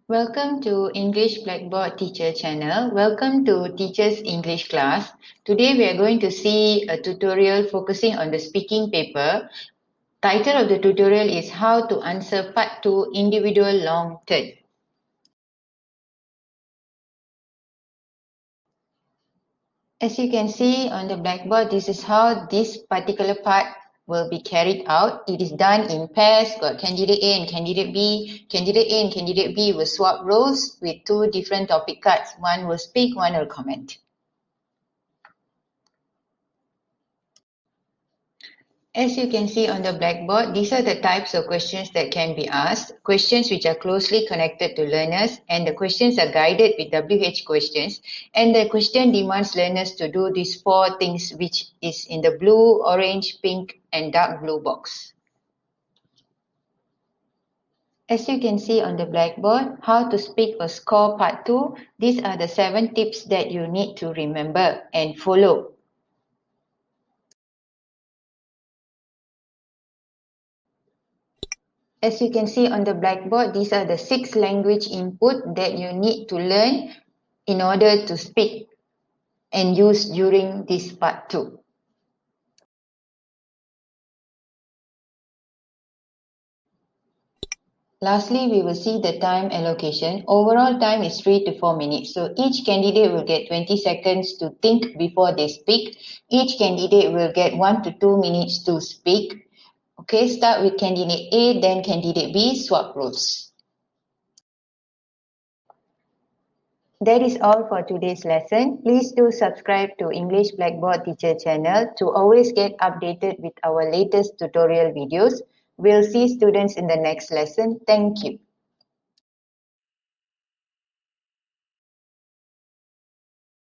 Welcome to English Blackboard Teacher channel. Welcome to Teacher's English class. Today we are going to see a tutorial focusing on the speaking paper. Title of the tutorial is How to Answer Part 2 Individual Long Turn. As you can see on the blackboard, this is how this particular part will be carried out. It is done in pairs. Got candidate A and candidate B. Candidate A and candidate B will swap roles with two different topic cards. One will speak, one will comment. As you can see on the blackboard, these are the types of questions that can be asked. Questions which are closely connected to learners, and the questions are guided with WH questions. And the question demands learners to do these four things, which is in the blue, orange, pink, and dark blue box. As you can see on the blackboard, how to speak or score part 2. These are the 7 tips that you need to remember and follow. As you can see on the blackboard, these are the 6 language input that you need to learn in order to speak and use during this part 2. Lastly, we will see the time allocation. Overall time is 3 to 4 minutes. So each candidate will get 20 seconds to think before they speak. Each candidate will get 1 to 2 minutes to speak. Okay, start with candidate A, then candidate B, swap roles. That is all for today's lesson. Please do subscribe to English Blackboard Teacher channel to always get updated with our latest tutorial videos. We'll see students in the next lesson. Thank you.